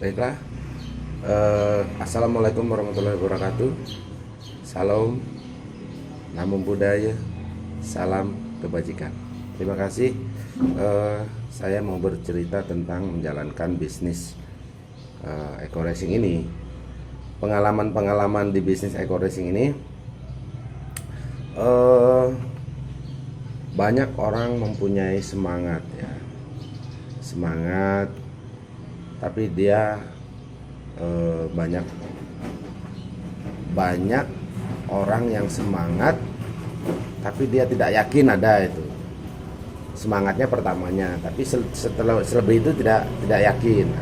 Baiklah, Assalamualaikum warahmatullahi wabarakatuh. Salam, namo budaya, salam kebajikan. Terima kasih. Saya mau bercerita tentang menjalankan bisnis eco racing ini. Pengalaman-pengalaman di bisnis eco racing ini, banyak orang mempunyai semangat ya, semangat, tapi dia banyak orang yang semangat tapi dia tidak yakin ada itu semangatnya pertamanya, tapi setelah selebih itu tidak yakin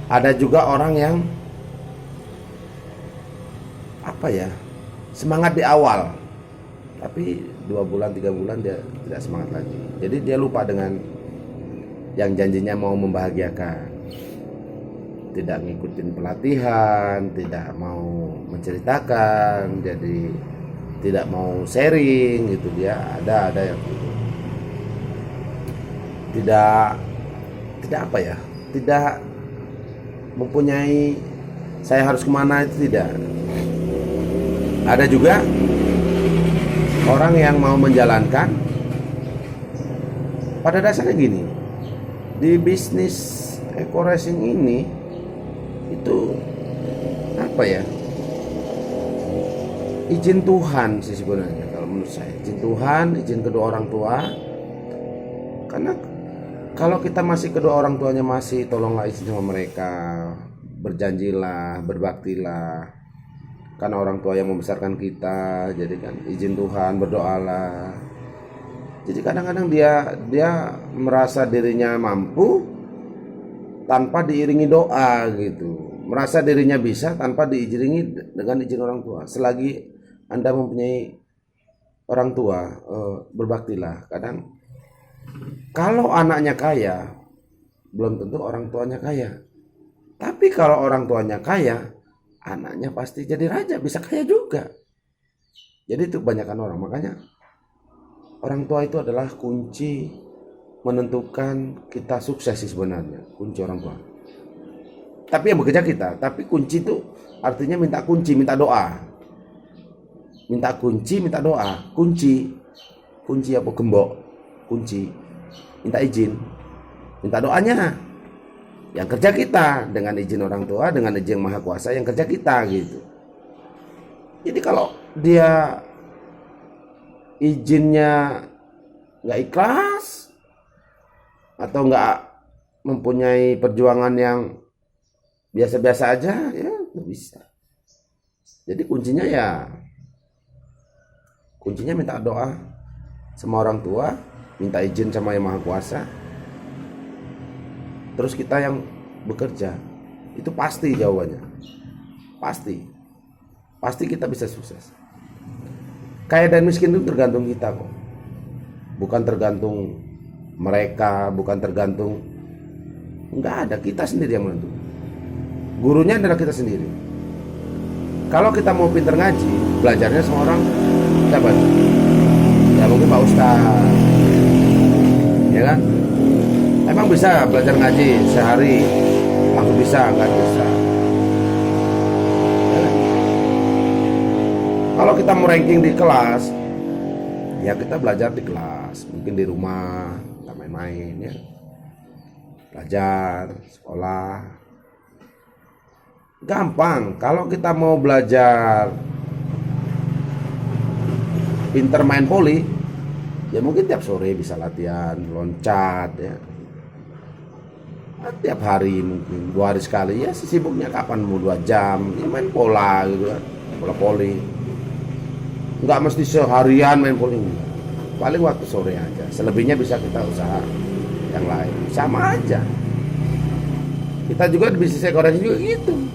ada juga orang yang semangat di awal, tapi 2 bulan 3 bulan dia tidak semangat lagi, jadi dia lupa dengan yang janjinya mau membahagiakan, tidak ngikutin pelatihan, tidak mau menceritakan, jadi tidak mau sharing gitu. Dia ada yang gitu. Tidak mempunyai saya harus kemana, itu tidak. Ada juga orang yang mau menjalankan, pada dasarnya gini, di bisnis eco racing ini itu izin Tuhan sih sebenarnya, kalau menurut saya izin Tuhan, izin kedua orang tua. Karena kalau kita masih kedua orang tuanya masih, tolonglah izin sama mereka, berjanjilah, berbaktilah, karena orang tua yang membesarkan kita. Jadi kan izin Tuhan, berdoalah. Jadi kadang-kadang dia merasa dirinya mampu tanpa diiringi doa gitu, merasa dirinya bisa tanpa diiringi dengan izin orang tua. Selagi Anda mempunyai orang tua, berbaktilah. Kadang kalau anaknya kaya, belum tentu orang tuanya kaya. Tapi kalau orang tuanya kaya, anaknya pasti jadi raja, bisa kaya juga. Jadi itu kebanyakan orang. Makanya orang tua itu adalah kunci menentukan kita sukses sih sebenarnya, kunci orang tua. Tapi yang bekerja kita, tapi kunci itu artinya minta kunci, minta doa. Minta kunci, minta doa. Kunci apa, gembok? Kunci. Minta izin. Minta doanya. Yang kerja kita dengan izin orang tua, dengan izin Maha Kuasa, yang kerja kita gitu. Jadi kalau dia izinnya nggak ikhlas atau nggak mempunyai perjuangan yang biasa-biasa aja, ya nggak bisa. Jadi kuncinya minta doa sama orang tua, minta izin sama Yang Maha Kuasa. Terus kita yang bekerja, itu pasti jawabannya, pasti kita bisa sukses. Kaya dan miskin itu tergantung kita kok, bukan tergantung mereka, bukan tergantung, nggak ada, kita sendiri yang menentukan. Gurunya adalah kita sendiri. Kalau kita mau pinter ngaji, belajarnya sama orang siapa? Ya mungkin Pak Ustaz, ya kan? Emang bisa belajar ngaji sehari langsung bisa? Nggak bisa, ya kan? Kalau kita mau ranking di kelas, ya kita belajar di kelas, mungkin di rumah main ya, belajar sekolah gampang. Kalau kita mau belajar pinter main voli, ya mungkin tiap sore bisa latihan loncat ya, tiap hari mungkin 2 hari sekali ya, sibuknya kapan mau 2 jam ya main bola gitu kan, bola voli. Nggak mesti seharian main voli, paling waktu sore aja, selebihnya bisa kita usaha yang lain, sama aja. Kita juga di bisnis eco racing juga gitu,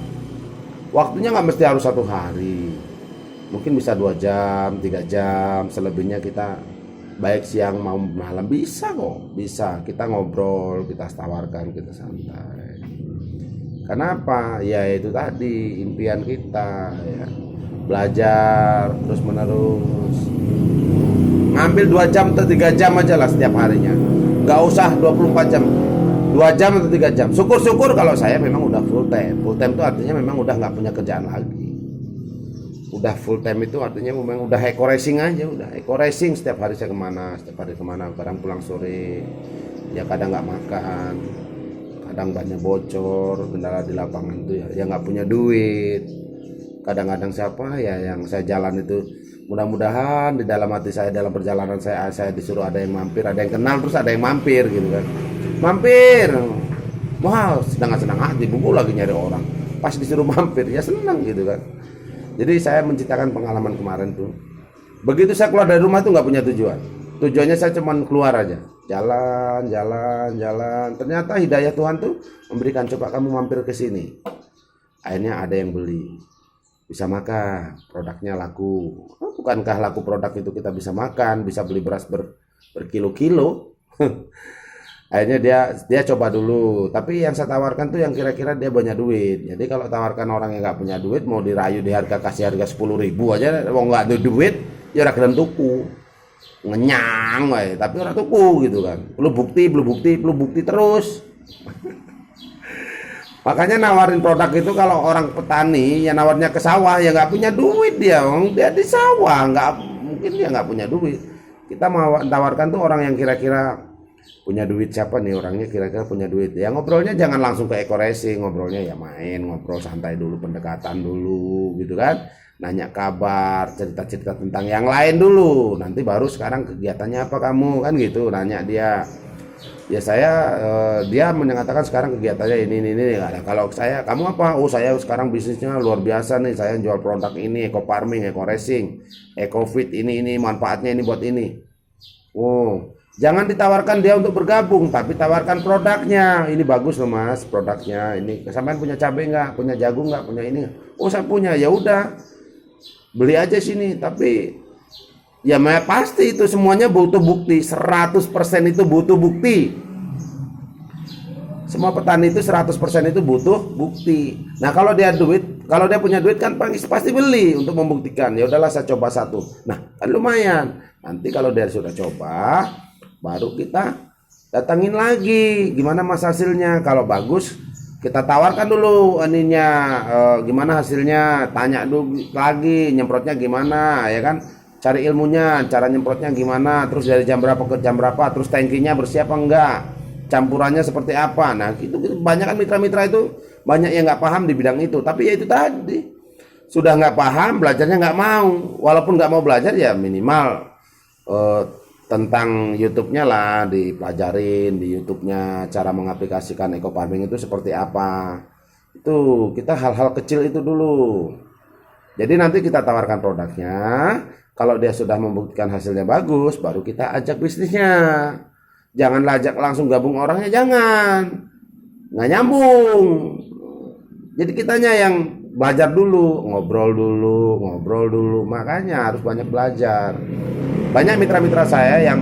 waktunya nggak mesti harus 1 hari, mungkin bisa 2 jam 3 jam, selebihnya kita baik siang mau malam bisa kok, bisa kita ngobrol, kita tawarkan, kita santai. Kenapa? Ya itu tadi impian kita ya, belajar terus menerus. Ngambil 2 jam atau 3 jam aja lah setiap harinya, nggak usah 24 jam, 2 jam atau 3 jam. Syukur-syukur kalau saya memang udah full time. Full time itu artinya memang udah nggak punya kerjaan lagi. Udah full time itu artinya memang udah eco racing aja, udah eco racing. Setiap hari saya kemana, kadang pulang sore, ya kadang nggak makan, kadang banyak bocor, kendala di lapangan itu ya nggak punya duit. Kadang-kadang siapa ya yang saya jalan itu, mudah-mudahan di dalam hati saya, dalam perjalanan saya disuruh ada yang mampir, ada yang kenal, terus ada yang mampir gitu kan. Mampir, wah senang hati, buku lagi nyari orang, pas disuruh mampir ya senang gitu kan. Jadi saya menciptakan pengalaman kemarin tuh, begitu saya keluar dari rumah tuh nggak punya tujuannya saya cuma keluar aja, jalan. Ternyata hidayah Tuhan tuh memberikan, coba kamu mampir ke sini, akhirnya ada yang beli, bisa makan, produknya laku. Bukankah laku produk itu kita bisa makan, bisa beli beras berkilo-kilo. Akhirnya dia coba dulu, tapi yang saya tawarkan tuh yang kira-kira dia banyak duit. Jadi kalau tawarkan orang yang nggak punya duit, mau dirayu di kasih harga 10.000 aja, mau nggak ada duit, ya orang gelem tuku, ngenyang, tapi orang tuku gitu kan. Perlu bukti terus. Makanya nawarin produk itu kalau orang petani ya nawarnya ke sawah, ya nggak punya duit dia di sawah, mungkin dia nggak punya duit. Kita mau tawarkan tuh orang yang kira-kira punya duit. Siapa nih orangnya kira-kira punya duit ya, ngobrolnya jangan langsung ke eco racing, ngobrolnya ya ngobrol santai dulu, pendekatan dulu gitu kan, nanya kabar, cerita-cerita tentang yang lain dulu, nanti baru sekarang kegiatannya apa kamu kan gitu, nanya dia. Ya saya dia mengatakan sekarang kegiatannya ini ada. Kalau saya, kamu apa? Oh saya sekarang bisnisnya luar biasa nih, saya jual produk ini, eco farming, eco racing, eco fit, ini manfaatnya ini buat ini. Oh, jangan ditawarkan dia untuk bergabung, tapi tawarkan produknya. Ini bagus loh mas, produknya ini. Sampean punya cabai nggak? Punya jagung nggak? Punya ini? Oh saya punya. Ya udah, beli aja sini. Tapi ya pasti itu semuanya butuh bukti. 100% itu butuh bukti. Semua petani itu 100% itu butuh bukti. Nah kalau dia punya duit kan pasti beli untuk membuktikan. Ya udahlah saya coba satu. Nah kan lumayan. Nanti kalau dia sudah coba, baru kita datangin lagi, gimana mas hasilnya. Kalau bagus kita tawarkan dulu gimana hasilnya, tanya dulu lagi nyemprotnya gimana ya kan, cari ilmunya, cara nyemprotnya gimana, terus dari jam berapa ke jam berapa, terus tangkinya bersih apa enggak, campurannya seperti apa. Nah itu banyak kan mitra-mitra itu banyak yang nggak paham di bidang itu, tapi ya itu tadi, sudah nggak paham, belajarnya nggak mau. Walaupun nggak mau belajar ya minimal tentang YouTube-nya lah dipelajarin, di YouTube-nya cara mengaplikasikan eco farming itu seperti apa. Itu kita hal-hal kecil itu dulu. Jadi nanti kita tawarkan produknya, kalau dia sudah membuktikan hasilnya bagus, baru kita ajak bisnisnya. Jangan ajak langsung gabung orangnya, jangan, nggak nyambung. Jadi kitanya yang belajar dulu, ngobrol dulu, makanya harus banyak belajar. Banyak mitra-mitra saya yang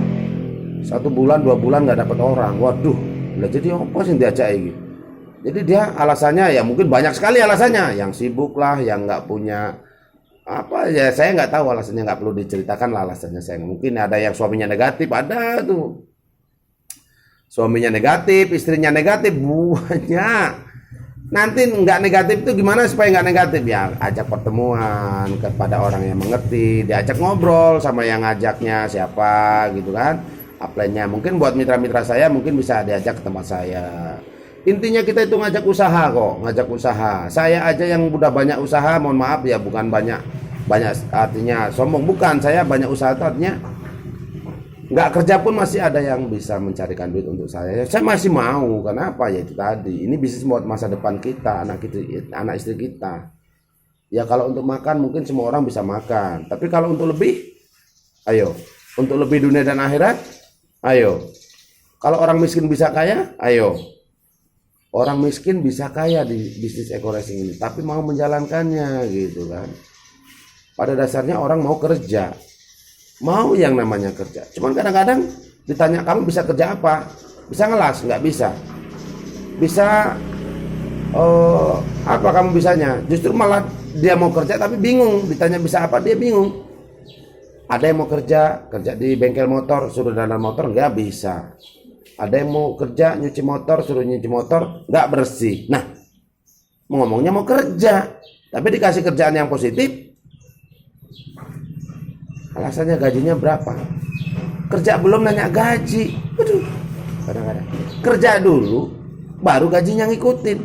1 bulan 2 bulan nggak dapat orang, waduh, udah jadi apa sih diajak gitu. Jadi dia alasannya ya mungkin banyak sekali alasannya, yang sibuk lah, yang nggak punya apa ya, saya nggak tahu alasannya, nggak perlu diceritakan lah alasannya. Saya mungkin ada yang suaminya negatif, ada tuh suaminya negatif, istrinya negatif, banyak. Nanti nggak negatif itu gimana supaya nggak negatif? Ya ajak pertemuan kepada orang yang mengerti, diajak ngobrol sama yang ngajaknya siapa gitu kan, upline-nya. Mungkin buat mitra-mitra saya mungkin bisa diajak ke tempat saya. Intinya kita itu ngajak usaha kok, ngajak usaha. Saya aja yang udah banyak usaha, mohon maaf ya, bukan banyak artinya sombong, bukan. Saya banyak usaha itu artinya nggak kerja pun masih ada yang bisa mencarikan duit untuk saya. Saya masih mau, kenapa ya itu tadi, ini bisnis buat masa depan kita, anak istri kita. Ya kalau untuk makan mungkin semua orang bisa makan, tapi kalau untuk lebih, ayo, untuk lebih dunia dan akhirat, ayo. Kalau orang miskin bisa kaya, ayo. Orang miskin bisa kaya di bisnis eco racing ini, tapi mau menjalankannya gitu kan. Pada dasarnya orang mau kerja, mau yang namanya kerja. Cuman kadang-kadang ditanya, kamu bisa kerja apa? Bisa ngelas? Nggak bisa. Bisa apa kamu bisanya? Justru malah dia mau kerja tapi bingung. Ditanya bisa apa, dia bingung. Ada yang mau kerja di bengkel motor, suruh dandan motor, nggak bisa. Ada yang mau kerja nyuci motor, suruh nyuci motor nggak bersih. Nah, ngomongnya mau kerja, tapi dikasih kerjaan yang positif, alasannya gajinya berapa? Kerja belum nanya gaji. Waduh, kadang-kadang kerja dulu, baru gajinya ngikutin.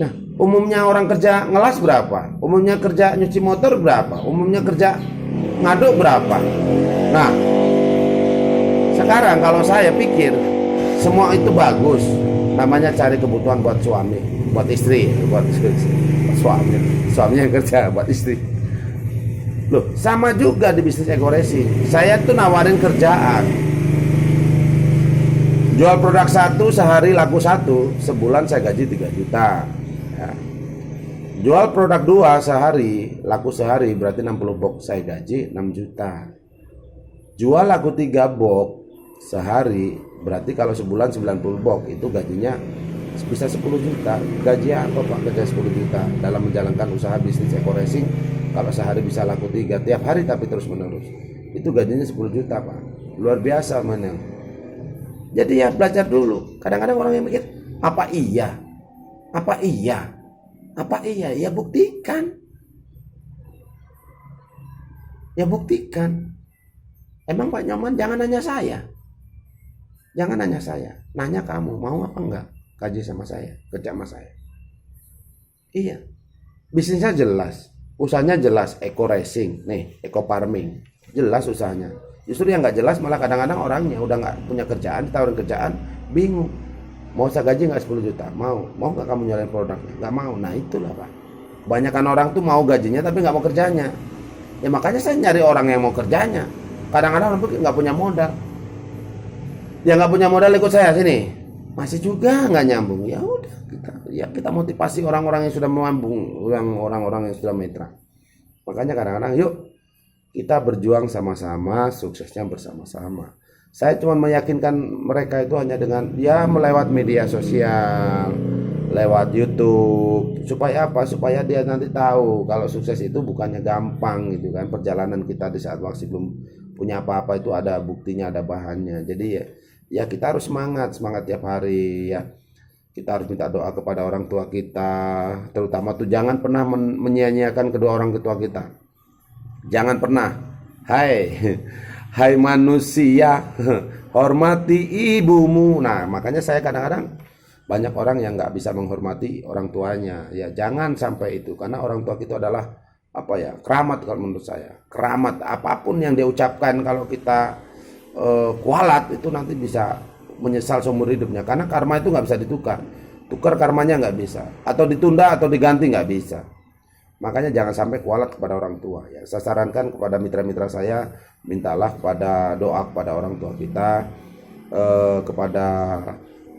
Nah, umumnya orang kerja ngelas berapa? Umumnya kerja nyuci motor berapa? Umumnya kerja ngaduk berapa? Nah, sekarang kalau saya pikir semua itu bagus, namanya cari kebutuhan buat suami, buat istri, buat suami yang kerja buat istri. Loh, sama juga di bisnis eco-racing. Saya tuh nawarin kerjaan, jual produk satu sehari laku satu, sebulan saya gaji 3 juta ya. Jual produk 2 sehari laku sehari, berarti 60 box, saya gaji 6 juta. Jual laku 3 box sehari, berarti kalau sebulan 90 box, itu gajinya bisa 10 juta. Gaji apa Pak kerja 10 juta dalam menjalankan usaha bisnis eco-racing? Kalau sehari bisa laku 3 tiap hari tapi terus menerus, itu gajinya 10 juta Pak. Luar biasa mana. Jadi ya belajar dulu. Kadang-kadang orang yang mikir, apa iya? Apa iya? Apa iya? Ya buktikan. Ya buktikan. Emang Pak Nyoman jangan nanya saya. Jangan nanya saya, nanya kamu mau apa enggak gaji sama saya, kerja sama saya. Iya, bisnisnya jelas, usahanya jelas, eco-racing, nih, eco farming, jelas usahanya. Justru yang nggak jelas malah kadang-kadang orangnya udah nggak punya kerjaan, ditawarin kerjaan, bingung. Mau saya gaji nggak 10 juta? Mau nggak kamu nyalain produknya? Nggak mau. Nah itulah Pak. Kebanyakan orang tuh mau gajinya tapi nggak mau kerjanya. Ya makanya saya nyari orang yang mau kerjanya. Kadang-kadang orang nggak punya modal. Dia nggak punya modal ikut saya sini, masih juga nggak nyambung. Ya udah kita motivasi orang-orang yang sudah menyambung, orang-orang yang sudah mitra. Makanya kadang-kadang yuk kita berjuang sama-sama, suksesnya bersama-sama. Saya cuma meyakinkan mereka itu hanya dengan ya melewat media sosial, lewat YouTube, supaya apa? Supaya dia nanti tahu kalau sukses itu bukannya gampang gitu kan. Perjalanan kita di saat masih belum punya apa-apa itu ada buktinya, ada bahannya. Jadi ya kita harus semangat tiap hari ya. Kita harus minta doa kepada orang tua kita, terutama tuh jangan pernah menyia-nyiakan kedua orang tua kita. Jangan pernah. Hai manusia, hormati ibumu. Nah, makanya saya kadang-kadang banyak orang yang nggak bisa menghormati orang tuanya. Ya jangan sampai itu, karena orang tua kita adalah apa ya, keramat kalau menurut saya. Keramat, apapun yang dia ucapkan kalau kita kualat itu nanti bisa menyesal seumur hidupnya, karena karma itu nggak bisa tukar karmanya nggak bisa, atau ditunda atau diganti nggak bisa. Makanya jangan sampai kualat kepada orang tua ya. Saya sarankan kepada mitra-mitra saya, mintalah kepada doa kepada orang tua kita, kepada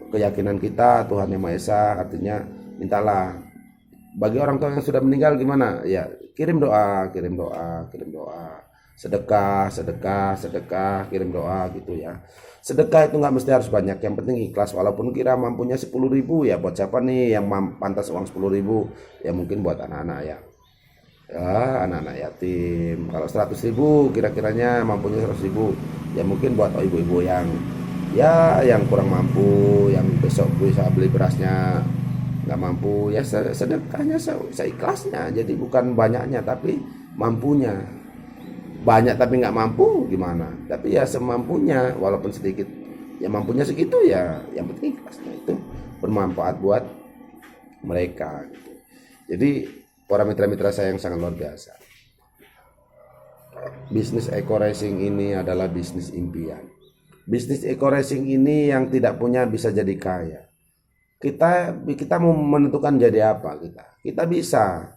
keyakinan kita Tuhan Yang Maha Esa. Artinya mintalah. Bagi orang tua yang sudah meninggal gimana ya, kirim doa, sedekah, kirim doa gitu ya. Sedekah itu nggak mesti harus banyak, yang penting ikhlas. Walaupun kira mampunya 10.000 ya, buat siapa nih yang pantas uang 10.000 ya, mungkin buat anak-anak ya, anak-anak yatim. Kalau 100.000 kira-kiranya mampunya 100.000 ya, mungkin buat ibu-ibu yang yang kurang mampu, yang besok bisa beli berasnya nggak mampu ya, sedekahnya seikhlasnya. Jadi bukan banyaknya tapi mampunya. Banyak tapi nggak mampu gimana, tapi ya semampunya, walaupun sedikit ya, mampunya segitu ya, yang penting ikhlasnya itu bermanfaat buat mereka gitu. Jadi para mitra-mitra saya yang sangat luar biasa, bisnis eco-racing ini adalah bisnis impian. Bisnis eco-racing ini yang tidak punya bisa jadi kaya. Kita mau menentukan jadi apa, kita bisa.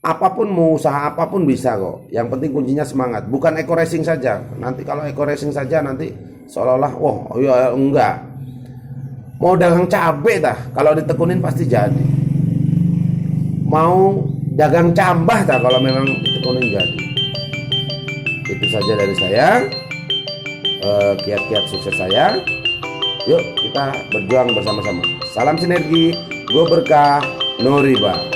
Apapun, mau usaha apapun bisa kok. Yang penting kuncinya semangat. Bukan eco-racing saja. Nanti kalau eco-racing saja nanti seolah-olah ya enggak. Mau dagang cabai dah, kalau ditekunin pasti jadi. Mau dagang cambah dah, kalau memang ditekunin jadi. Itu saja dari saya. Kiat-kiat sukses saya. Yuk kita berjuang bersama-sama. Salam sinergi, gue berkah, no riba.